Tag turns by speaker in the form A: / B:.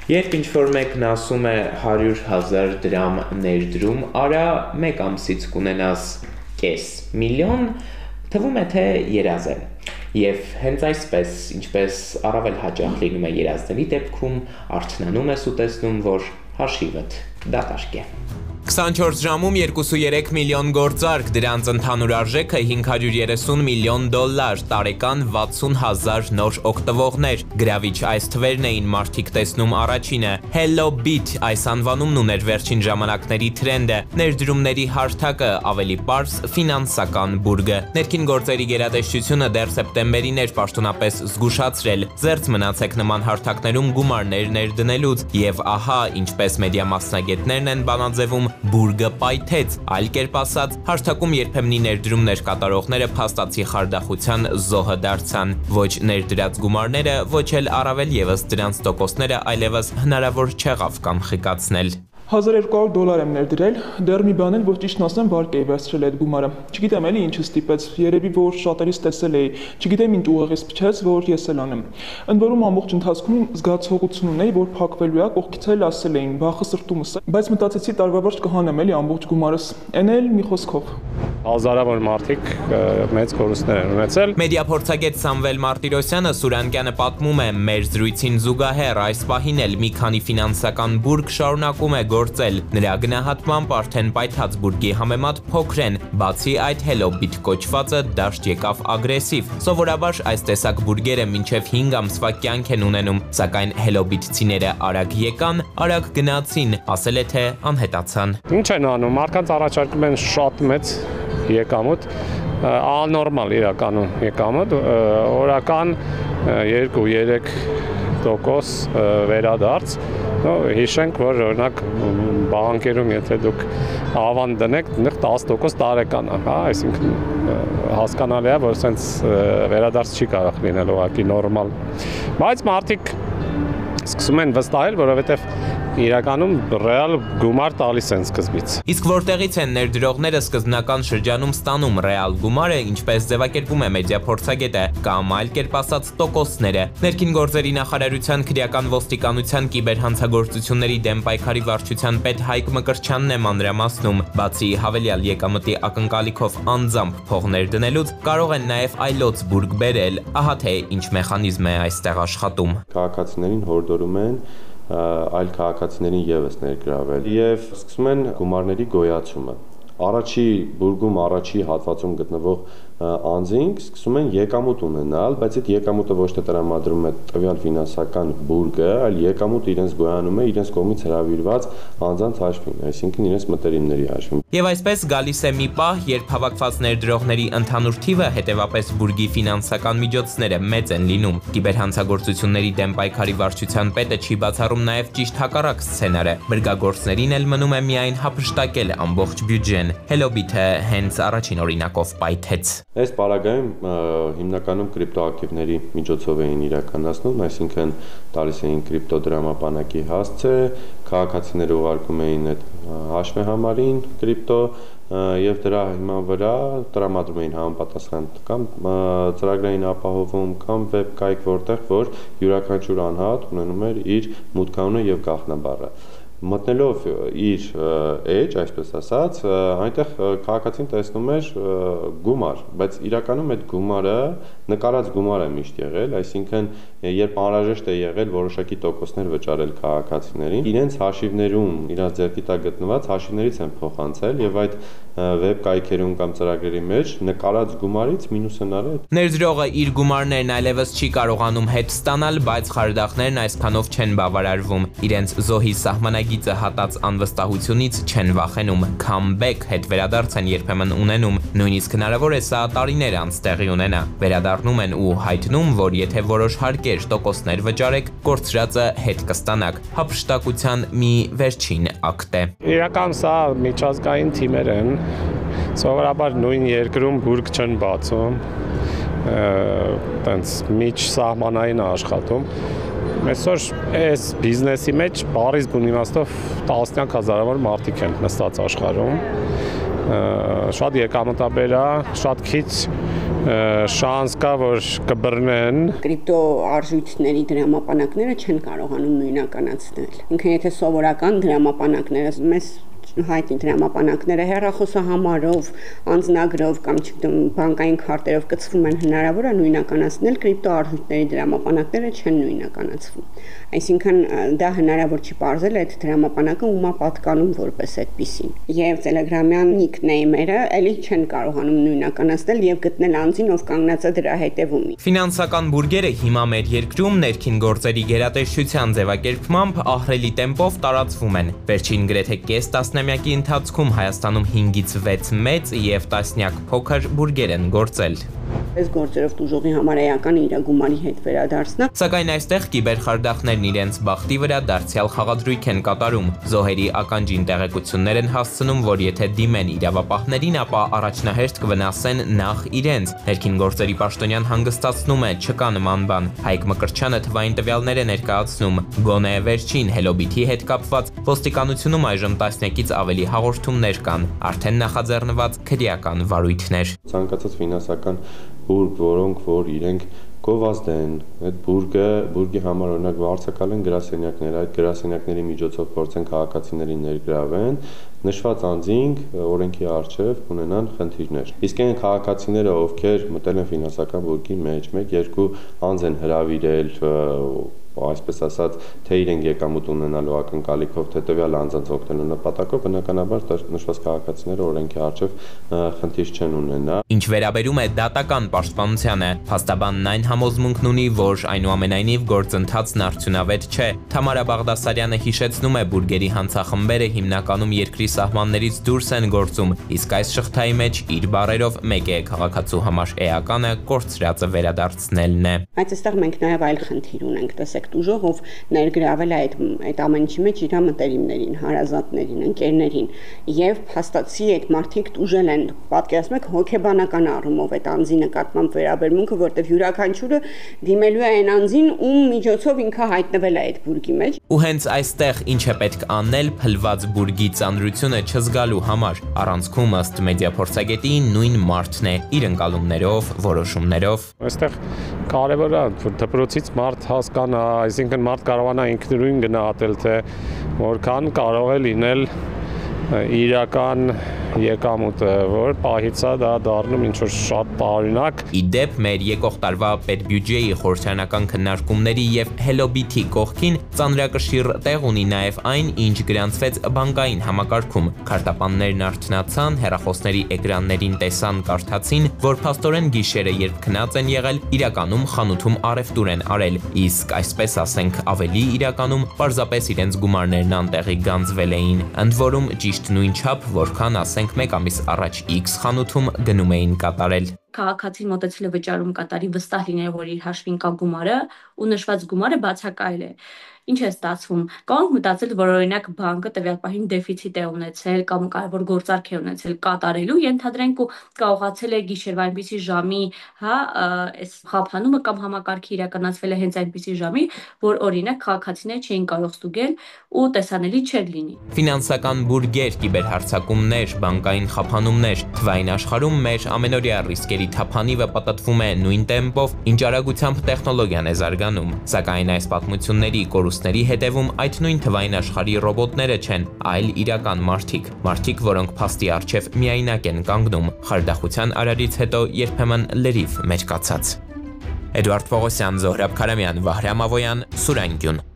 A: Երբ ինչ-որ մեկն ասում է 100,000 դրամ ներդրում արա, մեկ ամսից կունենաս կես միլիոն, թվում է թե երազ է։ Եվ հենց այսպես, ինչպես առավել հաճախ լինում է երազների դեպքում, արթնանում ես ու տեսնում, որ հաշիվդ դատարկ է։
B: 24 ժամում 2.3 միլիոն գործարք, դրանց ընդհանուր արժեքը 530 միլիոն դոլար, տարեկան 60,000 նոր օգտվողներ։ Գրավիչ այս թվերն էին մարդիկ տեսնում առաջինը։ Hello-Bit այս անվանումն ուներ վերջին ժամանակների թրենդը, ներդրումների հարթակը, ավելի պարզ ֆինանսական բուրգը։ Ներքին գործերի գերատեսչությունը դեռ սեպտեմբերին էր պաշտոնապես զգուշացրել, զերծ մնացեք նման հարթակներում գումարներ ներդնելուց, եւ ահա, ինչպես մեդիա մասնագետներն են բանաձևում, բուրգը պայթեց, այլ կերպ ասած, հարթակում երբեմնի ներդրումներ կատարողները փաստացի խարդախության զոհը դարձան։ Ոչ ներդրած գումարները, ոչ էլ առավել եւս դրանց տոկոսները այլևս հնարավոր չեղավ կանխիկացնել։
C: $1,200 եմ ներդրել, դեռ մի բան էլ, որ ճիշտն ասեմ, վարկ էի վերցրել այդ գումարը։ Չգիտեմ էլի ինչը ստիպեց, երևի որ շատերից տեսել էի, չգիտեմ ինչ ուղեղից փչեց, որ ես էլ անեմ։ Ընդ որում ամբողջ ընթացքում զգացողություն ունեի, որ փակվելու է, կողքից էլ ասել էին, վախը սրտումս է, բայց մտածեցի տարվա վերջ կհանեմ էլի ամբողջ գումարս։ Էն էլ մի խոսքով։
D: Հազարավոր մարդիկ մեծ կորուստներ են ունեցել։
B: Մեդիա փորձագետ Սամվել Մարտիրոսյանը Սուրանկյանը պատմում է, մեր զրույցին զուգահեռ այս պահին էլ մի քանի ֆինանսական բուրգ շարունակում է գործել։ Նրա գնահատմամբ արդեն պայթած բուրգի համեմատ փոքր են, բացի այդ Hello-Bit կոչվածը դաշտ եկավ ագրեսիվ։ Սովորաբար այս տեսակ բուրգերը մինչև 5 ամսվա կյանք են ունենում, սակայն Hello-Bit-ցիները արագ եկան, արագ գնացին, ասել է թե անհետացան։
D: Ինչ են անում, մարդկանց առաջարկում են շատ մեծ եկամուտ, աննորմալ իրականում եկամուտ, օրական 2-3% վերադարձ։ Հիշենք, որ օրինակ բանկերում, եթե դուք ավան դնեք, 10% տարեկան է, այսինքն հասկանալի է, որ սենց վերադարձ չի կարող լինել ուղղակի նորմալ։ Բայց մարդիկ սկսում են վստահել, որովհետև իրականում ռեալ գումար տալիս են սկզբից։
B: Իսկ որտեղից են ներդրողները սկզբնական շրջանում ստանում ռեալ գումարը, ինչպես ձևակերպում է մեդիա փորձագետը, կամ այլ կերպ ասած տոկոսները։ Ներքին գործերի նախարարության քրեական ոստիկանության կիբերհանցագործությունների դեմ պայքարի վարչության պետ Հայկ Մկրտչյանն է մանրամասնում, բացի հավելյալ եկամտի ակնկալիքով անձամբ փող ներդնելուց, կարող են նաև այլոց բուրգ բերել, ահա թե ինչ մեխանիզմ է այստեղ աշխատում։
E: Քաղաքացիներին հորդորում են այլ քաղաքացիներին եւս ներգրավել եւ սկսում են գումարների գոյացումը։ Առաջի բուրգում, առաջի հատվածում գտնվող անձինք սկսում են եկամուտ ունենալ, բայց այդ եկամուտը ոչ թե տրամադրում է տվյալ ֆինանսական բուրգը, այլ եկամուտը իրենց գոյանում է իրենց կողմից հրավիրված անձանց հաշվին, այսինքն իրենց մտերիմների հաշվին։
B: Եվ այսպես գալիս է մի պահ, երբ հավաքված ներդրողների ընդհանուր թիվը, հետևապես բուրգի ֆինանսական միջոցները մեծ են լինում։ Կիբերհանցագործությունների դեմ պայքարի վարչության պետը չի բացառում նաև ճիշտ հակառակ սցենարը։ Բրգագործներին էլ մնում է միայն հափշտակել ամբողջ բյուջեն։ Hello-Bit-ը հենց առաջին օրինակով պայթեց։
E: Այս պարագայում հիմնականում կրիպտոակտիվների միջոցով էին իրականացնում, այսինքն տալիս էին կրիպտոդրամապանակի հասցե, քաղաքացիները ուղարկում էին այդ հաշվեհամարին կրիպտո եւ դրա հիման վրա տրամադրում էին համապատասխան կամ ծրագրային ապահովում կամ վեբ կայք, որտեղ որ յուրաքանչյուր անհատ ունենում էր իր մուտքանունը եւ գաղտնաբառը։ Մտնելով իր էջ, այսպես ասած, այնտեղ քաղաքացին տեսնում էր գումար, բայց իրականում այդ գումարը նկարած գումար է միշտ եղել, այսինքն երբ անհրաժեշտ է եղել որոշակի տոկոսներ վճարել քաղաքացիներին, իրենց հաշիվներում, իրենց ձեռքի տակ գտնված հաշիվներից են փոխանցել եւ այդ վեբ կայքերում կամ ծրագրերի մեջ նկարած գումարից մինուս են արել։
B: Ներդրողը իր գումարներն այլևս չի կարողանում հետ ստանալ, բայց խարդախներն այսքանով չեն բավարարվում։ Իրենց զոհի սահմանագիծը հատած անվստահությունից չեն վախենում, comeback հետ վերադարձ են երբեմն ունենում, նույնիսկ հնարավոր է սա տարիներ անց տեղի ունենա։ Վերադառնում են ու հայտնում, որ եթե որոշ հարկեր տոկոսներ վճարեք, կորցրածը հետ կստանաք։ Հափշտակության մի վերջին ակտ է։
D: Իրական սա միջազգային թիմեր են, սովորաբար նույն երկրում բուրգ չեն բացում, տենց միջսահմանային աշխատում։ Այսօր այս բիզնեսի մեջ բարիս բուն իմաստով տասնյակ հազարավոր մարդիկ են նստած աշխարհում, շատ եկամտաբեր է, շատ քիչ շանս կա, որ կբռնեն։
F: Կրիպտո արժույթների դրամապանակները չեն կարողանում նույնականացնել։ Ինքն եթե սովորական դրամապանակները մեզ հայտնի դրամապանակները հեռախոսահամարով, անձնագրով կամ բանկային քարտերով կցվում են, հնարավոր է նույնականացնել, կրիպտո արժույթների դրամապանակները չեն նույնականացվում։ Այսինքն դա հնարավոր չի պարզել այդ դրամապանակը ումա պատկանում որպես այդպիսին։ Եվ Telegram-յան նիկնեյմերը էլի չեն կարողանում նույնականացնել եւ գտնել անձին, ով կանգնած է դրա հետևում։
B: Ֆինանսական բուրգերը հիմա մեր երկրում ներքին գործերի գերատեսչության ձևակերպմամբ ահռելի տեմպով տարածվում են։ Վերջին գրեթե կես տասնամյակի ընթացքում Հայաստանում 5-ից 6 մեծ եւ տասնյակ փոքր բուրգեր են գործել։
F: Այս գործերով դժողի համար էական իր գումարի հետ վերադարձնա։
B: Սակայն այստեղ կիբերխարդախներն իրենց բախտի վրա դարձյալ խաղադրույք են կատարում։ Զոհերի ականջին տեղեկություններ են հասցնում, որ եթե դիմեն իրավապահներին, ապա առաջնահերթ կվնասեն նախ իրենց։ Ներքին գործերի պաշտոնյան հանգստացնում է, չկա նման բան։ Հայկ Մկրտչյանը թվային տվյալներ է ներկայացնում։ Գոնե վերջին Hello-Bit-ի հետ կապված ոստիկանությունում այժմ տասնյակից ավելի հաղորդումներ կան, արդեն նախաձեռնված քրեական վարույթներ։
E: Ցանկացած ֆինանսական բուրգ, որոնք որ իրենք գովազդ են, այդ բուրգի համար օրինակ վարձակալ են գրասենյակներ, այդ գրասենյակների միջոցով փորձեն քաղաքացիներին ներգրավեն, նշված անձինք օրենքի առջև ունենան խնդիրներ։ Իսկ այն քաղաքացիները, ովքեր մտել են ֆինանսական բուրգի մեջ, 1-2 անձ են հրավիրել, այսպես ասած, թե իրենք եկամուտ ունենալու ակնկալիքով, թե տվյալ անձանց օգնելու նպատակով, բնականաբար նշված քաղաքացիները օրենքի առջև խնդիր չեն ունենա։
B: Ինչ վերաբերում է դատական պաշտպանությանը, փաստաբանն այն համոզմունքն ունի, որ այնուամենայնիվ գործընթացն արդյունավետ չէ։ Թամարա Բաղդասարյանը հիշեցնում է, բուրգերի հանցախմբերը հիմնականում երկրի սահմաններից դուրս են գործում, իսկ այս շղթայի մեջ իր բառերով մեկ է քաղաքացու համար էականը կորցրածը վերադարձնելն է։
F: Բայց այստեղ մենք նաև այլ խնդիր ունենք, տեսեք, դժողով ներգրավել այդ ամեն ինչի մեջ իր մտերիմներին, հարազատներին, ընկերներին եւ փաստացի այդ մարդիկ դժել են, պատկերացնում եք, հոգեբանական առումով այդ անձի նկատմամբ վերաբերմունքը, որտեղ յուրաքանչյուրը դիմելու է այն անձին, ում միջոցով ինքը հայտնվել է այդ բուրգի մեջ։
B: Ու հենց այստեղ ինչ է պետք անել փլված բուրգի ծանրությունը չզգալու համար։ Առանցքում ըստ մեդիափորձագետի նույն մարդն է իր ընկալումներով, որոշումներով։
D: Այստեղ կարևոր է, որ դպրոցից մարդ հասկանա, այսինքն մարդ կարողանա ինքնուրույն գնահատել, թե որքան կարող է լինել իրական եկամուտը, որ պահից է դա դառնում ինչ-որ շատ տարօրինակ։
B: Ի դեպ, մեր եկող տարվա պետբյուջեի խորհրդարանական քննարկումների եւ Hello-Bit-ի կողքին ծանրակշիռ տեղ ունի նաեւ այն, ինչ գրանցվեց բանկային համակարգում։ Քարտապաններն արթնացան, հեռախոսների էկրաններին տեսան, կարդացին, որ փաստորեն գիշերը, երբ քնած են եղել, իրականում խանութում առևտուր են արել, իսկ այսպես ասենք ավելի իրականում պարզապես իրենց գումարներն անտեղի գանձվել էին, ընդ որում ճիշտ նույն չափ, որքան ասենք մեկ ամիս առաջ X խանութում գնում էին կատարել։
G: Քաղաքացին մոտեցել է վճարում կատարի, վստահ լինել, որ իր հաշվին կա գումարը ու նշված գումարը բացակայել է։ Ինչ է ստացվում։ Կարող մտածել, որ օրինակ բանկը տվյալ պահին դեֆիցիտ է ունեցել կամ կարևոր գործարք է ունեցել կատարելու, ենթադրենք ու կարողացել է գիշերվա այնպիսի ժամի, այս խափանումը կամ համակարգի իրականացվել է հենց այնպիսի ժամի, որ օրինակ քաղաքացիները չէին կարող ստուգել ու տեսանելի չէր լինի։
B: Ֆինանսական բուրգեր, կիբերհարձակումներ, բանկային խափանումներ, թվային աշխարհում մեր ամենօրյա ռիսկերի թափանիվը պատտվում է նույն տեմպով, ինչ արագությամբ տեխնոլոգիան է զարգանում, սակայն այս պատմությունների կորուստների հետևում այդ նույն թվային աշխարհի ռոբոտները չեն, այլ իրական մարդիկ, որոնք փաստի առջև միայնակ են կանգնում, խարդախության արարից հետո երբեմն լրիվ մեջկացած։ Էդվարդ Պողոսյան, Զոհրաբ Քարամյան, Վահրամ Ավոյան, Սուրանգյուն։